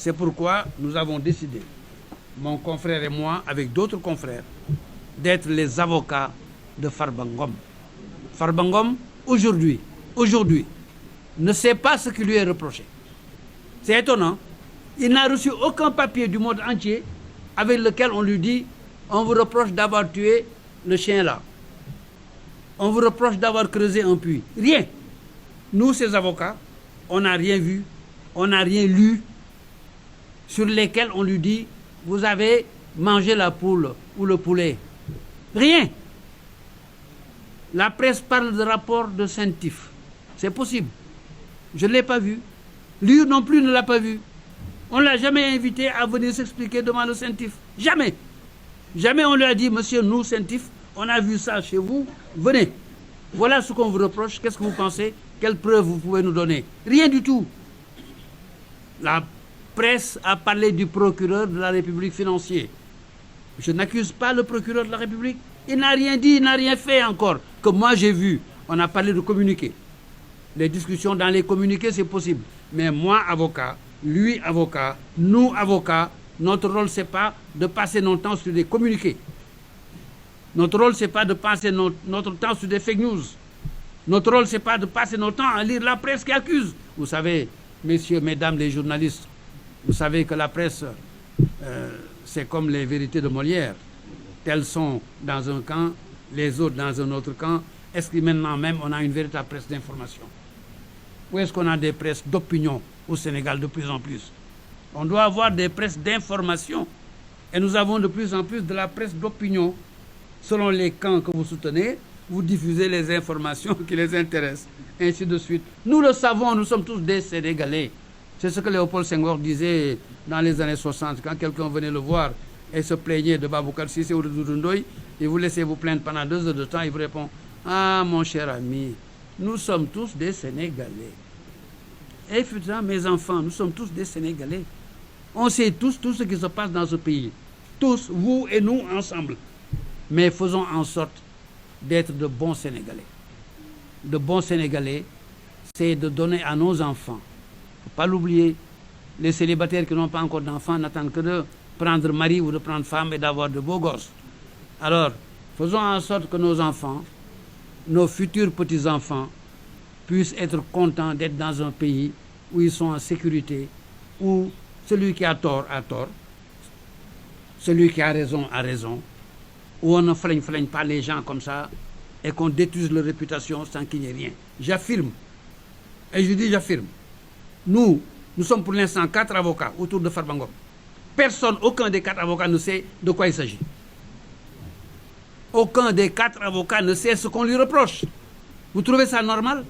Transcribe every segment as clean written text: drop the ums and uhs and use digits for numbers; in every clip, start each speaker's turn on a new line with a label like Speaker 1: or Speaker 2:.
Speaker 1: C'est pourquoi nous avons décidé, mon confrère et moi, avec d'autres confrères, d'être les avocats de Farba Ngom. Farba Ngom, aujourd'hui, ne sait pas ce qui lui est reproché. C'est étonnant. Il n'a reçu aucun papier du monde entier avec lequel on lui dit « On vous reproche d'avoir tué le chien là. On vous reproche d'avoir creusé un puits. » Rien. Nous, ces avocats, on n'a rien vu, on n'a rien lu sur lesquels on lui dit « Vous avez mangé la poule ou le poulet. » Rien. La presse parle de rapport de Saint-Tif. C'est possible. Je ne l'ai pas vu. Lui non plus ne l'a pas vu. On ne l'a jamais invité à venir s'expliquer devant le Saint-Tif. Jamais. Jamais on lui a dit, monsieur, nous, Saint-Tif, on a vu ça chez vous, venez. Voilà ce qu'on vous reproche. Qu'est-ce que vous pensez? Quelles preuves vous pouvez nous donner? Rien du tout. La presse a parlé du procureur de la République financier. Je n'accuse pas le procureur de la République. Il n'a rien dit, il n'a rien fait encore. Que moi j'ai vu. On a parlé de communiqués. Les discussions dans les communiqués, c'est possible. Mais moi, avocat, lui, avocat, nous, avocats, notre rôle, ce n'est pas de passer notre temps sur des communiqués. Notre rôle, ce n'est pas de passer notre temps sur des fake news. Notre rôle, ce n'est pas de passer notre temps à lire la presse qui accuse. Vous savez, messieurs, mesdames les journalistes, vous savez que la presse, c'est comme les vérités de Molière. Telles sont dans un camp, les autres dans un autre camp. Est-ce que maintenant même, on a une véritable presse d'information? Ou est-ce qu'on a des presses d'opinion au Sénégal de plus en plus? On doit avoir des presses d'information. Et nous avons de plus en plus de la presse d'opinion. Selon les camps que vous soutenez, vous diffusez les informations qui les intéressent, ainsi de suite. Nous le savons, nous sommes tous des Sénégalais. C'est ce que Léopold Senghor disait dans les années 60, quand quelqu'un venait le voir et se plaignait de Baboucar Sissé ou de Doudou Ndoye, et vous laissez vous plaindre pendant 2 heures de temps, il vous répond « Ah, mon cher ami, nous sommes tous des Sénégalais. » Et putain, mes enfants, nous sommes tous des Sénégalais. On sait tous tout ce qui se passe dans ce pays. Tous, vous et nous, ensemble. Mais faisons en sorte d'être de bons Sénégalais. De bons Sénégalais, c'est de donner à nos enfants. Il ne faut pas l'oublier. Les célibataires qui n'ont pas encore d'enfants n'attendent que de prendre mari ou de prendre femme et d'avoir de beaux gosses. Alors, faisons en sorte que nos enfants, nos futurs petits-enfants, puissent être contents d'être dans un pays où ils sont en sécurité, où celui qui a tort, celui qui a raison, où on ne flaigne pas les gens comme ça et qu'on détruise leur réputation sans qu'il n'y ait rien. J'affirme, et je dis j'affirme, nous sommes pour l'instant 4 avocats autour de Farba Ngom. Personne, aucun des 4 avocats ne sait de quoi il s'agit. Aucun des 4 avocats ne sait ce qu'on lui reproche. Vous trouvez ça normal?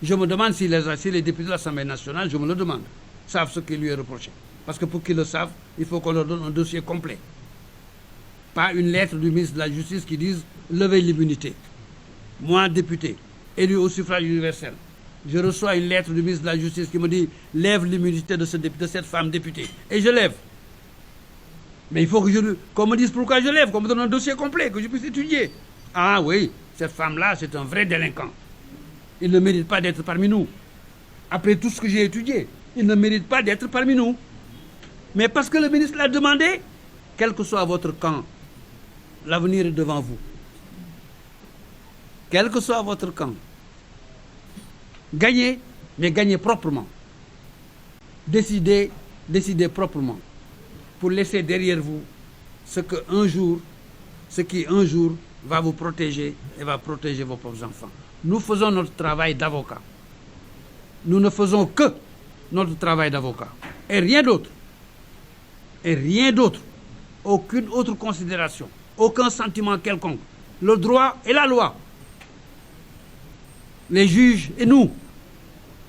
Speaker 1: Je me demande si les députés de l'Assemblée nationale, je me le demande, savent ce qui lui est reproché. Parce que pour qu'ils le savent, il faut qu'on leur donne un dossier complet. Pas une lettre du ministre de la Justice qui dise « levez l'immunité ». Moi, député, élu au suffrage universel, je reçois une lettre du ministre de la Justice qui me dit « lève l'immunité de cette femme députée ». Et je lève. Mais il faut qu'on me dise pourquoi je lève, qu'on me donne un dossier complet, que je puisse étudier. Ah oui, cette femme-là, c'est un vrai délinquant. Il ne mérite pas d'être parmi nous. Après tout ce que j'ai étudié, il ne mérite pas d'être parmi nous. Mais parce que le ministre l'a demandé, quel que soit votre camp, l'avenir est devant vous. Quel que soit votre camp, gagnez, mais gagnez proprement. Décidez proprement. Pour laisser derrière vous ce qui un jour va vous protéger et va protéger vos propres enfants. Nous faisons notre travail d'avocat. Nous ne faisons que notre travail d'avocat. Et rien d'autre. Et rien d'autre. Aucune autre considération. Aucun sentiment quelconque. Le droit et la loi. Les juges et nous.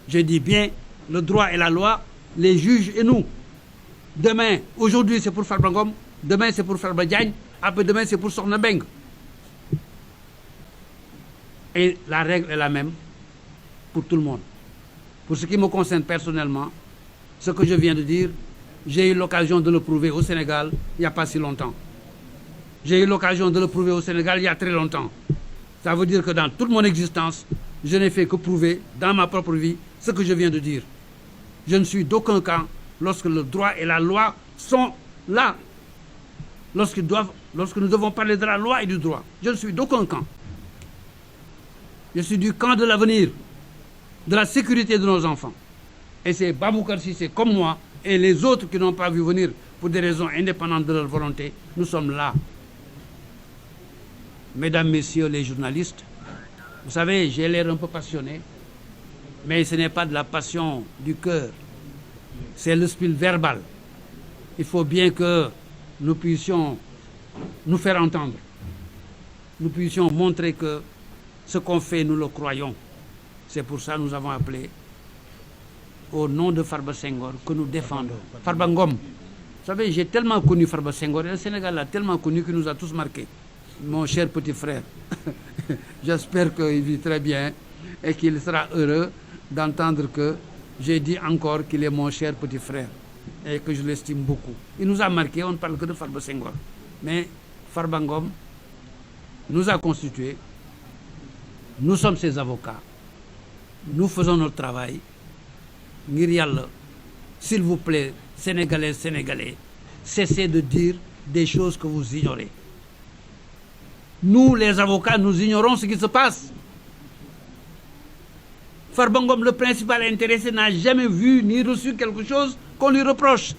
Speaker 1: Je dis bien le droit et la loi, les juges et nous. Demain, aujourd'hui c'est pour Farba Ngom, demain c'est pour Farba Diagne, après demain c'est pour Sokhna Mbengue. Et la règle est la même pour tout le monde. Pour ce qui me concerne personnellement, ce que je viens de dire, j'ai eu l'occasion de le prouver au Sénégal il n'y a pas si longtemps. J'ai eu l'occasion de le prouver au Sénégal il y a très longtemps. Ça veut dire que dans toute mon existence, je n'ai fait que prouver dans ma propre vie ce que je viens de dire. Je ne suis d'aucun camp, lorsque le droit et la loi sont là. Lorsque nous devons parler de la loi et du droit. Je ne suis d'aucun camp. Je suis du camp de l'avenir, de la sécurité de nos enfants. Et c'est Baboucar Cissé comme moi et les autres qui n'ont pas vu venir pour des raisons indépendantes de leur volonté. Nous sommes là. Mesdames, Messieurs les journalistes, vous savez, j'ai l'air un peu passionné, mais ce n'est pas de la passion du cœur. C'est le style verbal. Il faut bien que nous puissions nous faire entendre. Nous puissions montrer que ce qu'on fait, nous le croyons. C'est pour ça que nous avons appelé au nom de Farba Senghor que nous défendons. Farba Ngom. Vous savez, j'ai tellement connu Farba Senghor, et le Sénégal l'a tellement connu qu'il nous a tous marqués. Mon cher petit frère, j'espère qu'il vit très bien et qu'il sera heureux d'entendre que j'ai dit encore qu'il est mon cher petit frère et que je l'estime beaucoup. Il nous a marqué, on ne parle que de Farba Senghor. Mais Farba Ngom nous a constitués, nous sommes ses avocats, nous faisons notre travail. Ngir Yalla, s'il vous plaît, Sénégalais, Sénégalais, cessez de dire des choses que vous ignorez. Nous, les avocats, nous ignorons ce qui se passe. Farba Ngom, le principal intéressé, n'a jamais vu ni reçu quelque chose qu'on lui reproche.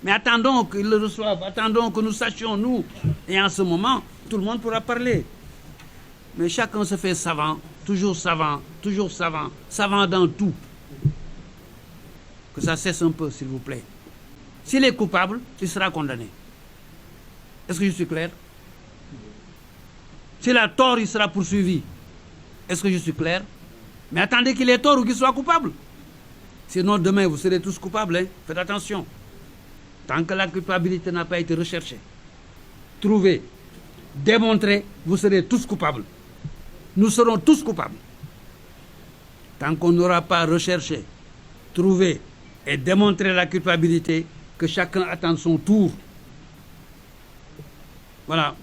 Speaker 1: Mais attendons qu'il le reçoive, attendons que nous sachions, nous. Et en ce moment, tout le monde pourra parler. Mais chacun se fait savant, savant dans tout. Que ça cesse un peu, s'il vous plaît. S'il est coupable, il sera condamné. Est-ce que je suis clair? S'il a tort, il sera poursuivi. Est-ce que je suis clair? Mais attendez qu'il ait tort ou qu'il soit coupable. Sinon, demain, vous serez tous coupables. Hein? Faites attention. Tant que la culpabilité n'a pas été recherchée, trouvée, démontrée, vous serez tous coupables. Nous serons tous coupables. Tant qu'on n'aura pas recherché, trouvé et démontré la culpabilité, que chacun attende son tour. Voilà.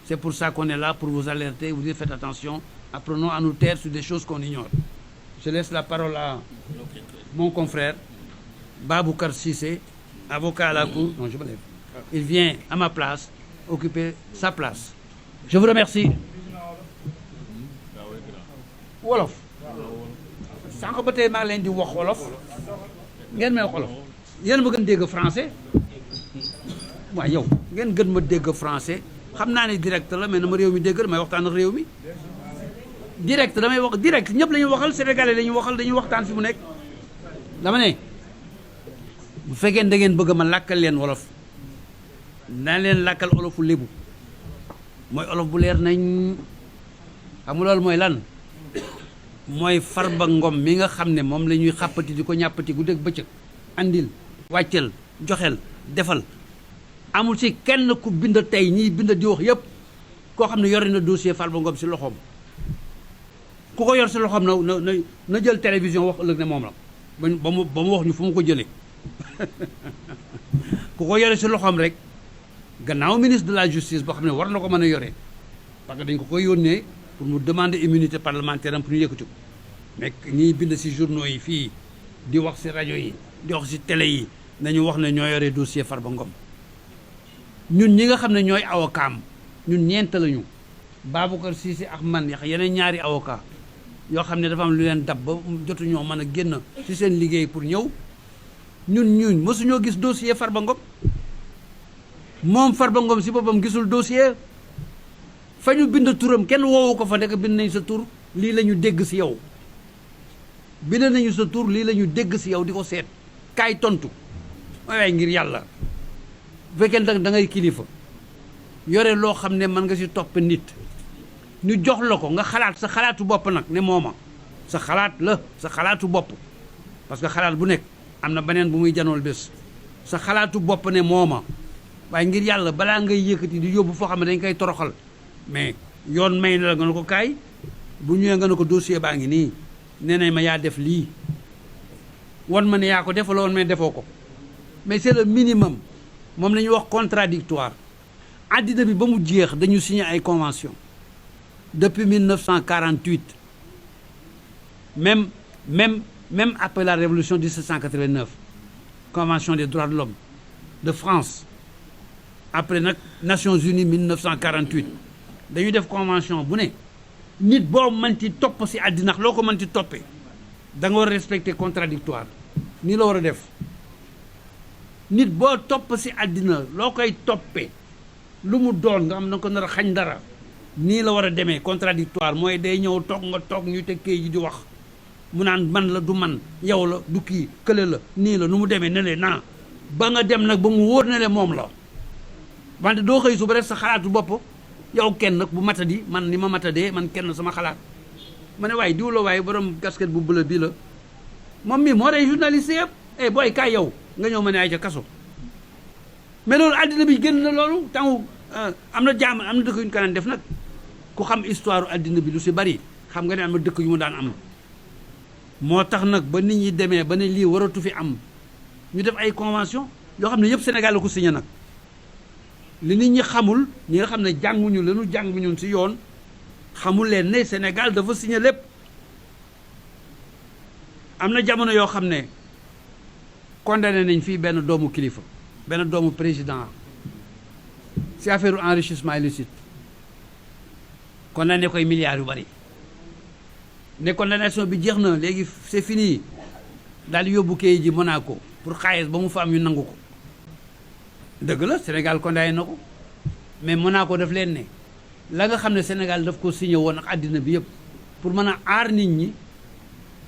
Speaker 1: C'est pour ça qu'on est là, pour vous alerter, vous dire faites attention, apprenons à nous taire sur des choses qu'on ignore. Je laisse la parole à mon confrère, Baboucar Cissé, avocat à la cour. Non, je me lève. Il vient à ma place, occuper sa place. Je vous remercie. Wolof. Sànq ba tey maa leen di wax wolof ngeen may wax wolof yéen ma gën dégg français waaw yow ngeen gën ma dégg français xam naa ne direct la mais na ma réew mi dégg damay waxtaan ak réew mi direct damay wax direct ñëpp la ñuy waxal sénégalais la ñuy waxal dañuy waxtaan fi mu nekk dama ne bu fekkee da ngeen bëgg ma làkkal leen wolof naa leen làkkal olofu lébu mooy olof bu leer nañ xam nga loolu mooy lan mooy Farba Ngom mi nga xam ne moom la ñuy xàppati di ko ñàppati guddeeg bëccëg andil wàccel joxel defal amul ci kenn ku bind tey ñiy bind di wax yëpp koo xam ne yore na dossier Farba Ngom si loxoom ku ko yor si loxoom na jël télévision wax ëllëg ne moom la ba mu wax ñu fu mu ko jëlee ku ko yore si loxoom rek gannaaw ministre de la justice boo xam ne war na ko mën a yore parce que dañ ko koy yónnee pour mu demander immunité parlementaire am pour ñu yëkkati ko mais ñiy bind si journaux yi fii di wax si rajo yi di wax si télé yi nañu wax ne ñoo yore dossier Farba Ngom ñun ñi nga xam ne ñooy avocat ñun ñeent lañu Baboucar Cissé ak man yax yeneen ñaari avocat yoo xam ne dafa am lu leen dab ba jotu ñoo mën a génn ci seen liggéey pour ñëw ñun mësuñoo gis dossier Farba Ngom moom Farba Ngom si boppam gisul dossier fa ñu bind turam kenn woowu ko fa nekk bind nañ sa tur lii la ñu dégg si yow bind nañu sa tur lii la ñu dégg si yow di ko seet kaay tontu waaye ngir yàlla bu fekkee da ngay kilifa yore loo xam ne mën nga si topp nit ñu jox la ko nga xalaat sa xalaatu bopp nag ne mooma sa xalaat la sa xalaatu bopp parce que xalaat bu nekk am na beneen bu muy janool bés sa xalaatu bopp ne mooma waaye ngir yàlla balaa ngay yëkkati di yóbbu foo xam ne dañ koy toroxal mais yoon may na la nga ne ko kaay bu ñëwee nga ne ko dossier baa ngi nii nee nañ ma yaa def lii won ma ne yaa ko def wala won ma ne defoo ko mais c'est le minimum moom la ñuy wax contradictoire àddina bi ba mu jeex dañu signé ay convention depuis 1948 même après la révolution de 1789 convention des droits de l'homme de France après nag Nations Unies 1948 dañuy def convention bu ne nit boo mënti topp si àddina loo ko mënti toppee da nga war a respecter contradictoire nii la war a def nit boo topp si àddina loo koy toppee lu mu doon nga xam na ko nar a xañ dara nii la war a demee contradictoire mooy day ñëw toog nga toog ñu te kay ji di wax mu naan man la du man yow la du kii kële la nii la nu mu demee ne le naa ba nga dem nag ba mu wóor ne le moom la wante doo xëy suba rek sa xalaatu bopp yow kenn nag bu matadi man ni ma matadee man kenn sama xalaat ma ne waaye diw la waaye borom casquette bu bleu bii la moom mii moo rey journaliste yëpp eh booy kaay yow nga ñëw ma ne ay ca kaso mais loolu àddina bi génn na loolu tangu am na jaam am na dëkk yu ñu kanaan def nag ku xam histoire àddina bi lu si bari xam nga ne am na dëkk yu mu daan am moo tax nag ba nit ñi demee ba ne lii waratu fi am ñu def ay convention yoo xam ne yëpp Sénégal la ko signé nag li nit ñi xamul ñi nga xam ne jànguñu lanu jàngu ñun si yoon xamul leen ne Sénégal dafa signé lépp am na jamono yoo xam ne condamné nañ fii benn doomu kilifa benn doomu président si affaire enrichissement illicite condamné koy milliards yu bari ne condamnation bi jeex na léegi c'est fini daal di yóbbu kayit ji Monaco pour xaalis ba mu fa am ñu nangu ko dëgg la Sénégal condamné na ko mais Monaco daf leen ne la nga xam ne Sénégal daf ko signé woon ak àddina bi yëpp pour mën a aar nit ñi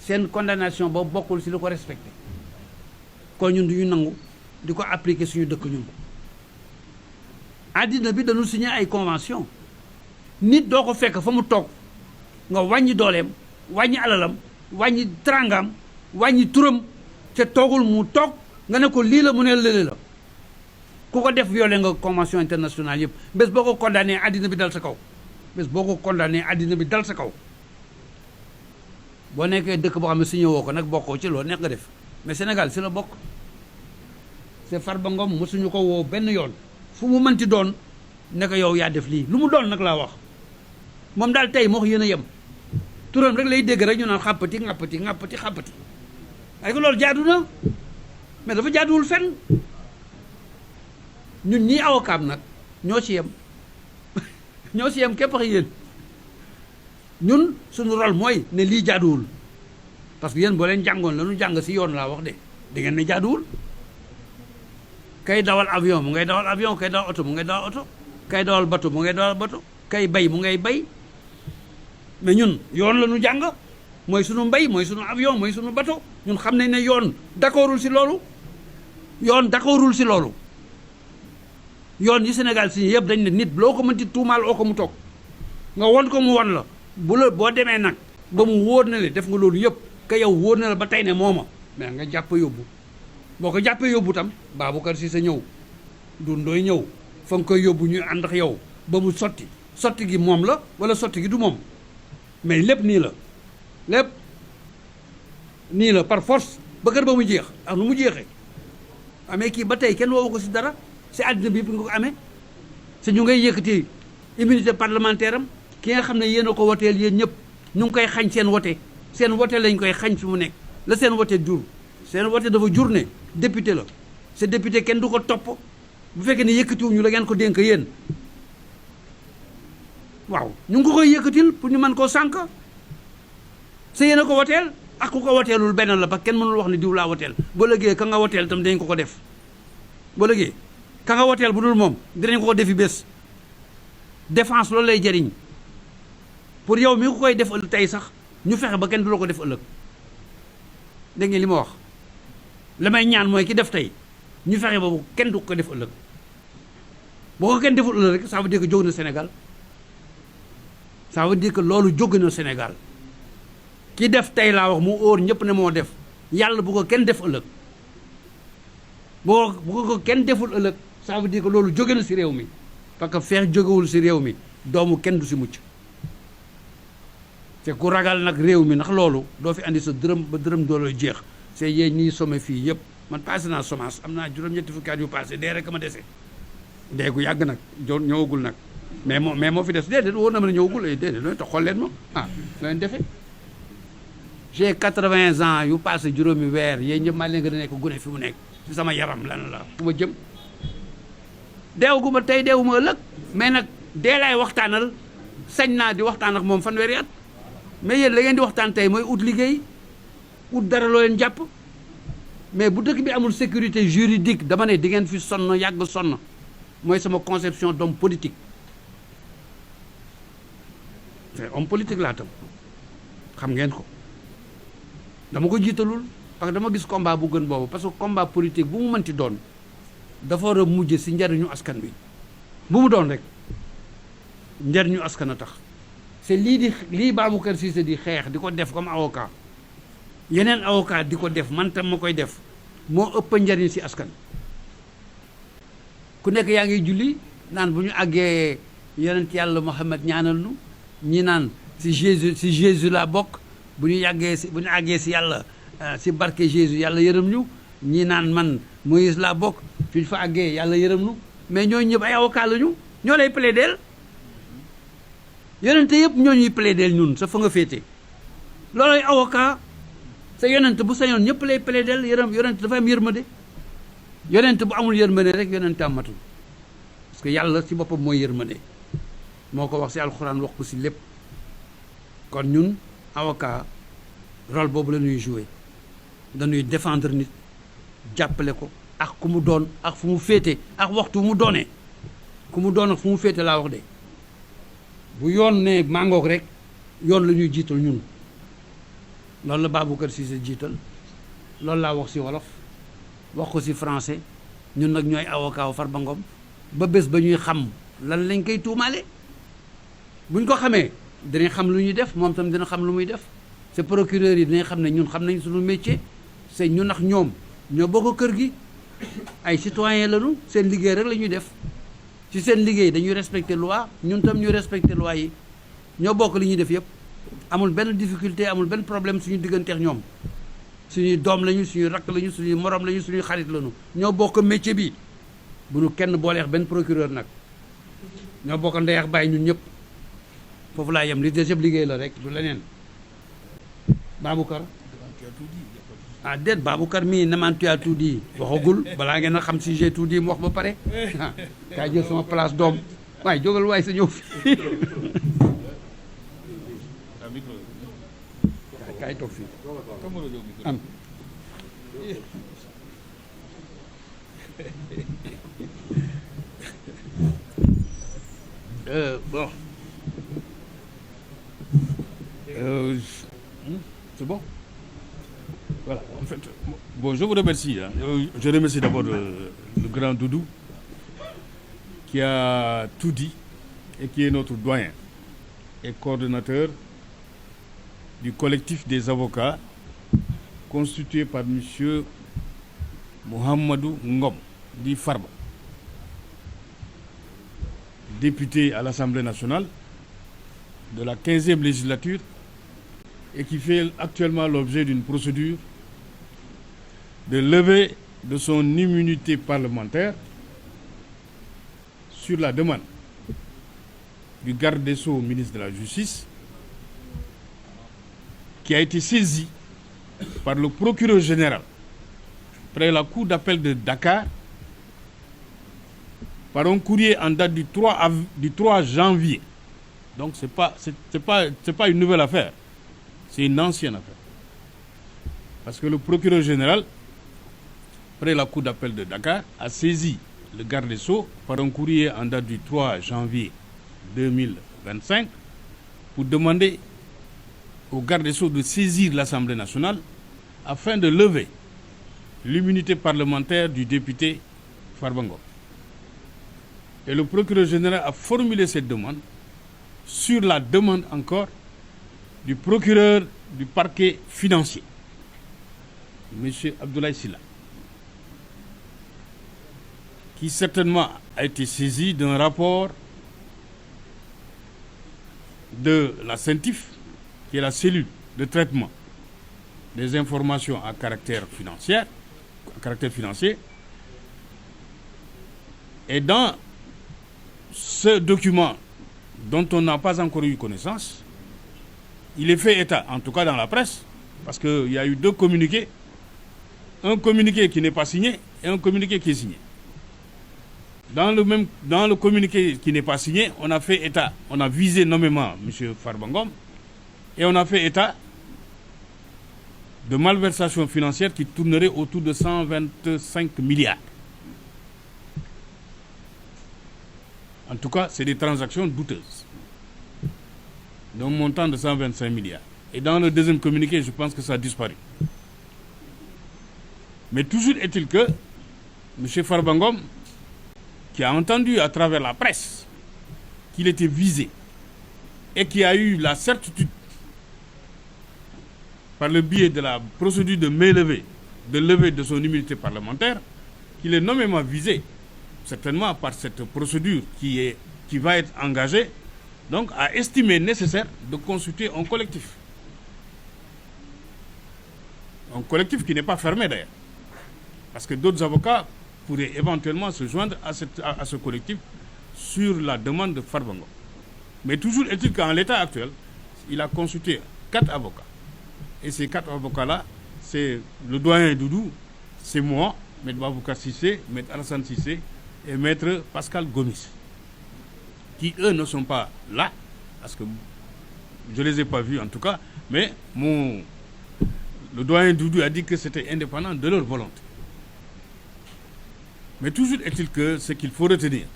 Speaker 1: seen condamnation ba bokkul si lu ko respecté kon ñun du ñu nangu di ko appliquer suñu dëkk ñun àddina bi dañu signé ay convention nit doo ko fekk fa mu toog nga wàññi dooleem wàññi alalam wàññi trangam wàññi turam te toogul mu toog nga ne ko lii la mu ne lële la ku ko def violé nga convention internationale yëpp bés boo ko condamné àddina bi dal sa kaw bés boo ko condamné àddina bi dal sa kaw boo nekkee dëkk boo xam ne signé woo ko nag bokkoo ci loolu nekk nga def mais Sénégal si la bokk c'est Farba Ngom mosuñu ko woo benn yoon fu mu mënti doon ne ko yow yaa def lii lu mu doon nag laa wax moom daal tey moo ko yéen a yem turam rek lay dégg rek ñu naan xàppati ŋàppati ŋàppati xàppati ay ko loolu jaadu na mais dafa jaaduwul fenn ñun ñii avocat nag ñoo ci yem ñoo ci yem képp ak yéen ñun suñu rôle mooy ne lii jaaduwul parce que yéen boo leen jàngoon la ñu jàng si yoon laa wax de di ngeen ne jaaduwul kay dawal avion mu ngay dawal avion kay dawal oto mu ngay dawal oto kay dawal bateau mu ngay dawal bateau kay bay mu ngay bay mais ñun yoon la ñu jàng mooy sunu mbay mooy sunu avion mooy sunu bateau ñun xam nañ ne yoon d'accordul si loolu yoon d'accordul si loolu yoon yi Sénégal si yëpp dañ ne nit loo ko mënti tuumaal oo ko mu toog nga won ko mu won la bu la boo demee nag ba mu wóor na le def nga loolu yëpp ka yow wóor na la ba tey ne mooma mais nga jàpp yóbbu boo ko jàppee yóbbu tam Babacar Cissé ñëw du ndooy ñëw fa nga koy yóbbu ñu ànd ak yow ba mu sotti sotti gi moom la wala sotti gi du moom mais lépp nii la lépp nii la par force ba kër ba mu jeex ak nu mu jeexee amee kii ba tey kenn woowu ko si dara si àddina bi yëpp nga ko amee si ñu ngay yëkkati immunité parlementaire am ki nga xam ne yéen a ko woteel yéen ñëpp ñu ngi koy xañ seen wote lañ koy xañ fi mu nekk la seen wote jur seen wote dafa jur ne député la sa député kenn du ko topp bu fekkee ne yëkkatiwuñu la ngeen ko dénk yéen waaw ñu ngi ko koy yëkkatil pour ñu mën koo sànk sa yéen a ko woteel ak ku ko woteelul benn la ba kenn mënul wax ne diw laa woteel boo lëgee ka nga woteel tam dañ ko def boo lëgee ka nga woteel bu dul moom dinañ ko defi bés défense loolu lay jëriñ pour yow mi ko koy def ëllëg tey sax ñu fexe ba kenn du la ko def ëllëg dégg ngeen li ma wax la may ñaan mooy ki def tey ñu fexe ba kenn du ko def ëllëg boo ko kenn deful ëllëg rek ça veut dire que jóg na Sénégal ça veut dire que loolu jóg na Sénégal ki def tey laa wax mu óor ñëpp ne moo def yàlla bu ko kenn def ëllëg bu ko kenn deful ëllëg ça veut dire que loolu jóge na si réew mi parce que feex jógewul si réew mi doomu kenn du si mucc te ku ragal nag réew mi ndax loolu doo fi andi sa dërëm ba dërëm dooloo jeex c'est yéen ñii somme fii yëpp man passé naa semence am naa juróom-ñetti fukki at yu passé dee rek ma dese dee gu yàgg nag ñëwagul nag mais moo fi des déedéet wóor na ma ne ñëwagul déedéet loolu tax xool leen ma ah leen defee j'ai 80 ans yu passé juróomi weer yéen ñëpp maa leen gën a nekk gune fi mu nekk ci sama yaram lan la fu ma jëm deewaguma tey deewuma ëllëg mais nag dee laay waxtaanal sañ naa di waxtaan ak moom fanweeri at mais yéen la ngeen di waxtaan tey mooy ut liggéey ut dara loo leen jàpp mais bu dëkk bi amul sécurité juridique dama ne di ngeen fi sonn yàgg sonn mooy sama conception d'homme politique c'est homme politique laa tam xam ngeen ko dama ko jiitalul parce que dama gis combat bu gën boobu parce que combat politique bu mu mënti doon dafa war a mujj si njariñu askan wi bu mu doon rek njariñu askan a tax c'est lii Baboucar Cissé di xeex di ko def comme avocat yeneen avocat di ko def man tam ma koy def moo ëpp njariñ si askan ku nekk yaa ngi julli naan bu ñu àggee yonent yàlla Muhammad ñaanal nu ñi naan si Jésus laa bokk bu ñu àggee si yàlla si barke Jésus yàlla yërëm ñu ñi naan man Moïse laa bokk fi ñu fa àggee yàlla yërëm nu mais ñooñu ñëpp ay avocat la ñu ñoo lay plaideel yonente yëpp ñoo ñuy plaideel ñun sa fa nga féete loolooy avocat sa yonent bu sañoon ñëpp lay plaideel yonent dafa am yërmande yonent bu amul yërmande rek yonent amatul parce que yàlla si boppam mooy yërmande moo ko wax si alxuraan wax ko si lépp kon ñun avocat rôle boobu la ñuy jouer dañuy défendre nit jàppale ko ak ku mu doon ak fu mu féete ak waxtu mu doonee ku mu doon ak fu mu féete laa wax de bu yoon ne màngook rek yoon la ñuy jiital ñun loolu la Baboucar Cissé jiital loolu laa wax si wolof wax ko si français ñun nag ñooy avocat wu Farba Ngom ba bés ba ñuy xam lan lañ koy tuumaale buñ ko xamee dinañ xam lu ñuy def moom tam dina xam lu muy def c'est procureur yi dinañ xam ne ñun xam nañ suñu métier c'est ñun ak ñoom ñoo bokk kër gi ay citoyen lañu seen liggéey rek la ñuy def ci seen liggéey dañuy respecter loi ñun tam ñuy respecter loi yi ñoo bokk li ñuy def yëpp amul benn difficulté amul benn problème suñu digganteex ñoom suñuy doom lañu suñuy rakk lañu suñuy morom lañu suñuy xarit lañu ñoo bokk métier bi bu ñu kenn booleex benn procureur nag ñoo bokk ndeyax bàyyi ñun ñëpp foofu laa yem li des yëpp liggéey la rek du leneen Baboucar ah déet Baboucar mii namaan tu as tout dit waxagul balaa ngeen a xam si j'ai tout dit mu wax ba pare ah kaay jël sama place doom waaye jógal waaye sa ñëw fii kaay toog fii am bon c'est bon voilà
Speaker 2: en fait bon je vous remercie hein. Je remercie d'abord le grand Doudou qui a tout dit et qui est notre doyen et coordonnateur du collectif des avocats constitué par monsieur Mouhamadou Ngom dit Farba, député à l'Assemblée nationale de la 15e législature et qui fait actuellement l'objet d'une procédure de levée de son immunité parlementaire sur la demande du garde des Sceaux au ministre de la Justice, qui a été saisi par le procureur général près la cour d'appel de Dakar par un courrier en date du 3 janvier. Donc c'est pas une nouvelle affaire, c'est une ancienne affaire. Parce que le procureur général près la cour d'appel de Dakar a saisi le garde des Sceaux par un courrier en date du 3 janvier 2025 pour demander au garde des Sceaux de saisir l'Assemblée nationale afin de lever l'immunité parlementaire du député Farba Ngom. Et le procureur général a formulé cette demande sur la demande encore du procureur du parquet financier, M. Abdoulaye Sylla, qui certainement a été saisi d'un rapport de la CENTIF, qui est la cellule de traitement des informations à caractère financier. Et dans ce document dont on n'a pas encore eu connaissance, il est fait état, en tout cas dans la presse, parce qu'il y a eu deux communiqués. Un communiqué qui n'est pas signé, et un communiqué qui est signé. Dans le communiqué qui n'est pas signé, on a fait état, on a visé nommément M. Farba Ngom et on a fait état de malversations financières qui tourneraient autour de 125 milliards. En tout cas, c'est des transactions douteuses, d'un montant de 125 milliards. Et dans le deuxième communiqué, je pense que ça a disparu. Mais toujours est-il que M. Farba Ngom, qui a entendu à travers la presse qu'il était visé et qui a eu la certitude, par le biais de la procédure de levée de son immunité parlementaire, qu'il est nommément visé, certainement par cette procédure qui va être engagée, donc a estimé nécessaire de consulter un collectif. Un collectif qui n'est pas fermé d'ailleurs. Parce que d'autres avocats pourraient éventuellement se joindre à ce collectif sur la demande de Farba Ngom. Mais toujours est-il qu'en l'état actuel, il a consulté 4 avocats. Et ces 4 avocats-là, c'est le doyen Doudou, c'est moi, M. Babouka Sissé, M. Alassane Sissé et M. Pascal Gomis, qui eux ne sont pas là, parce que je ne les ai pas vus en tout cas, mais le doyen Doudou a dit que c'était indépendant de leur volonté. Mais toujours est-il que ce qu'il faut retenir,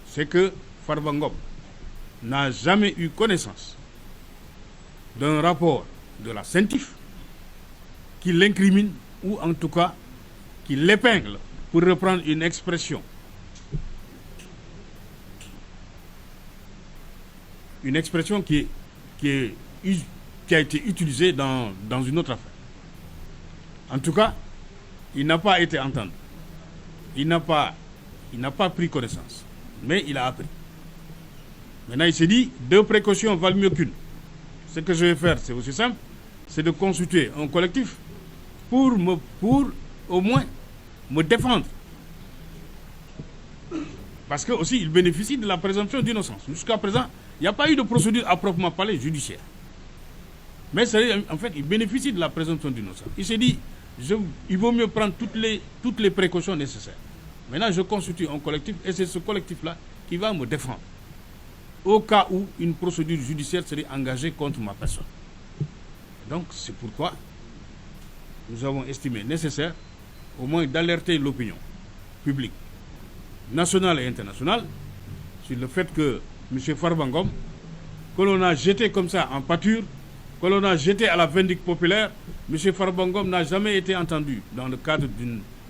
Speaker 2: c'est que Farba Ngom n'a jamais eu connaissance d'un rapport de la CENTIF qui l'incrimine ou en tout cas qui l'épingle, pour reprendre une expression. Une expression qui a été utilisée dans une autre affaire. En tout cas, il n'a pas été entendu. Il n'a pas pris connaissance, mais il a appris. Maintenant, il s'est dit, 2 précautions valent mieux qu'une. Ce que je vais faire, c'est aussi simple, c'est de consulter un collectif pour au moins me défendre. Parce que aussi, il bénéficie de la présomption d'innocence. Jusqu'à présent, il n'y a pas eu de procédure à proprement parler judiciaire. Mais en fait, il bénéficie de la présomption d'innocence. Il s'est dit, il vaut mieux prendre toutes les précautions nécessaires. Maintenant, je constitue un collectif et c'est ce collectif-là qui va me défendre au cas où une procédure judiciaire serait engagée contre ma personne. Donc, c'est pourquoi nous avons estimé nécessaire au moins d'alerter l'opinion publique, nationale et internationale, sur le fait que M. Farba Ngom, que l'on a jeté comme ça en pâture, que l'on a jeté à la vindicte populaire, M. Farba Ngom n'a jamais été entendu dans le cadre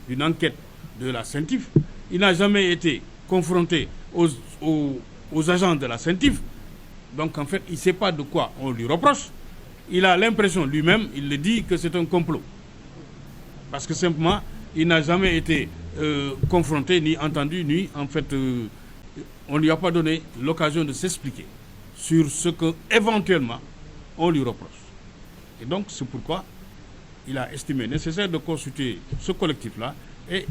Speaker 2: d'une enquête de la CENTIF. Il n'a jamais été confronté aux agents de la CENTIF. Donc en fait, il ne sait pas de quoi on lui reproche. Il a l'impression lui-même, il le dit, que c'est un complot. Parce que simplement, il n'a jamais été confronté, ni entendu, ni en fait, on ne lui a pas donné l'occasion de s'expliquer sur ce qu'éventuellement on lui reproche. Et donc, c'est pourquoi il a estimé nécessaire de consulter ce collectif-là et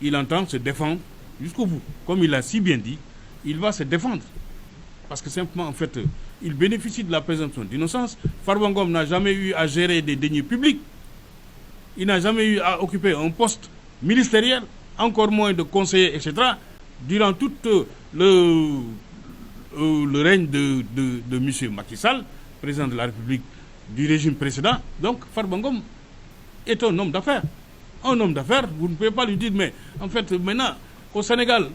Speaker 2: il entend se défendre jusqu'au bout. Comme il l'a si bien dit, il va se défendre. Parce que simplement, en fait, il bénéficie de la présomption d'innocence. Farba Ngom n'a jamais eu à gérer des deniers publics. Il n'a jamais eu à occuper un poste ministériel, encore moins de conseiller, etc. Durant tout le règne de M. Macky Sall, président de la République du régime précédent. Donc, Farba Ngom est un homme d'affaires. Un homme d'affaires, vous ne pouvez pas lui dire, mais en fait, maintenant, au Sénégal,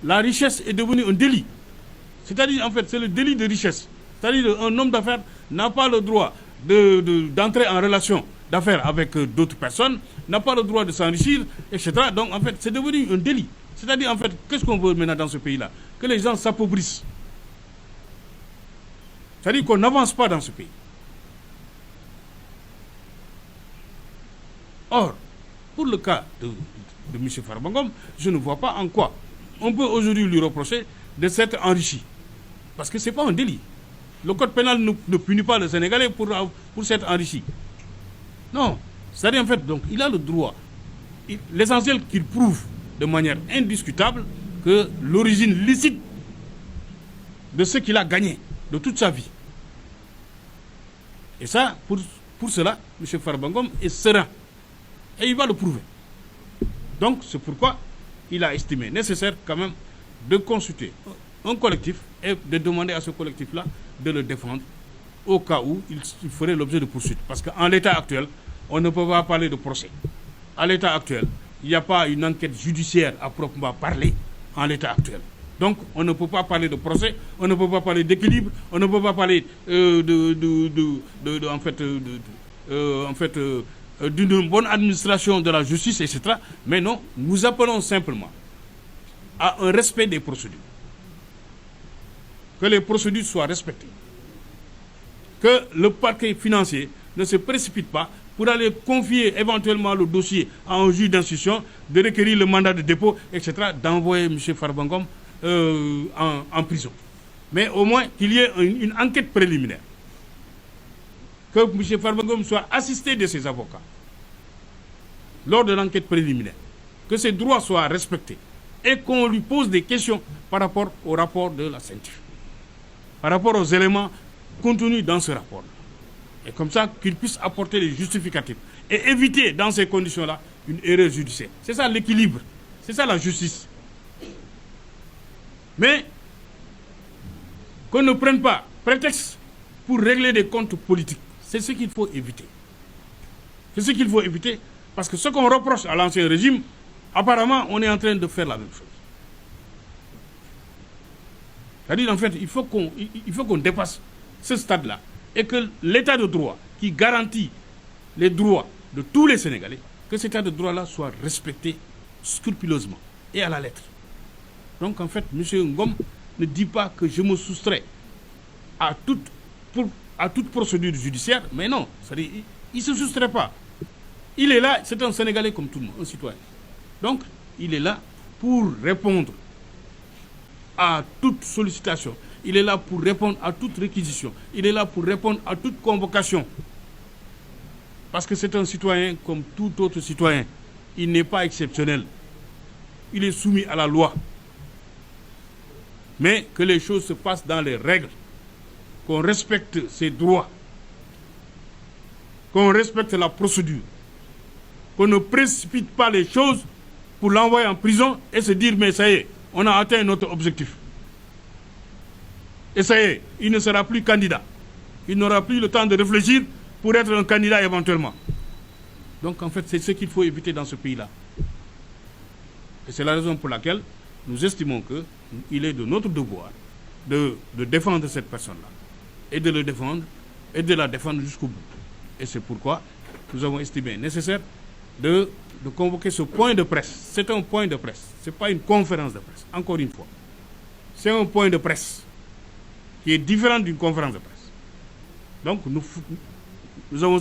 Speaker 2: la richesse est devenue un délit. C'est-à-dire, en fait, c'est le délit de richesse. C'est-à-dire qu'un homme d'affaires n'a pas le droit d'entrer en relation d'affaires avec d'autres personnes, n'a pas le droit de s'enrichir, etc. Donc, en fait, c'est devenu un délit. C'est-à-dire, en fait, qu'est-ce qu'on veut maintenant dans ce pays-là? Que les gens s'appauvrissent. C'est-à-dire qu'on n'avance pas dans ce pays. Or, pour le cas de M. Farba Ngom, je ne vois pas en quoi on peut aujourd'hui lui reprocher de s'être enrichi. Parce que ce n'est pas un délit. Le code pénal ne punit pas le Sénégalais pour s'être enrichi. Non. C'est-à-dire, en fait, donc, il a le droit. L'essentiel qu'il prouve de manière indiscutable que l'origine licite de ce qu'il a gagné de toute sa vie. Et ça, pour cela, M. Farba Ngom est serein. Et il va le prouver. Donc, c'est pourquoi il a estimé nécessaire quand même de consulter un collectif et de demander à ce collectif-là de le défendre au cas où il ferait l'objet de poursuites. Parce qu'en l'état actuel, on ne peut pas parler de procès. À l'état actuel, il n'y a pas une enquête judiciaire à proprement parler en l'état actuel. Donc, on ne peut pas parler de procès, on ne peut pas parler d'équilibre, on ne peut pas parler d'une bonne administration de la justice, etc. Mais non, nous appelons simplement à un respect des procédures. Que les procédures soient respectées. Que le parquet financier ne se précipite pas pour aller confier éventuellement le dossier à un juge d'instruction, de requérir le mandat de dépôt, etc., d'envoyer M. Farba Ngom en prison. Mais au moins qu'il y ait une enquête préliminaire. Que M. Farba Ngom soit assisté de ses avocats lors de l'enquête préliminaire. Que ses droits soient respectés. Et qu'on lui pose des questions par rapport au rapport de la CENTIF. Par rapport aux éléments contenus dans ce rapport. Et comme ça, qu'il puisse apporter les justificatifs. Et éviter, dans ces conditions-là, une erreur judiciaire. C'est ça l'équilibre. C'est ça la justice. Mais qu'on ne prenne pas prétexte pour régler des comptes politiques. C'est ce qu'il faut éviter. C'est ce qu'il faut éviter. Parce que ce qu'on reproche à l'ancien régime, apparemment, on est en train de faire la même chose. C'est-à-dire, en fait, il faut qu'on dépasse ce stade-là et que l'état de droit qui garantit les droits de tous les Sénégalais, que cet état de droit-là soit respecté scrupuleusement et à la lettre. Donc, en fait, M. Ngom ne dit pas que je me soustrais à toute procédure judiciaire, mais non, c'est-à-dire, il ne se soustrait pas. Il est là, c'est un Sénégalais comme tout le monde, un citoyen. Donc, il est là pour répondre à toute sollicitation. Il est là pour répondre à toute réquisition. Il est là pour répondre à toute convocation. Parce que c'est un citoyen comme tout autre citoyen. Il n'est pas exceptionnel. Il est soumis à la loi. Mais que les choses se passent dans les règles. Qu'on respecte ses droits. Qu'on respecte la procédure. Qu'on ne précipite pas les choses pour l'envoyer en prison et se dire, mais ça y est, on a atteint notre objectif. Et ça y est, il ne sera plus candidat. Il n'aura plus le temps de réfléchir pour être un candidat éventuellement. Donc en fait, c'est ce qu'il faut éviter dans ce pays-là. Et c'est la raison pour laquelle nous estimons qu'il est de notre devoir de défendre cette personne-là. Et de le défendre, et de la défendre jusqu'au bout. Et c'est pourquoi nous avons estimé nécessaire de convoquer ce point de presse. C'est un point de presse. Ce n'est pas une conférence de presse, encore une fois. C'est un point de presse qui est différent d'une conférence de presse. Donc, nous avons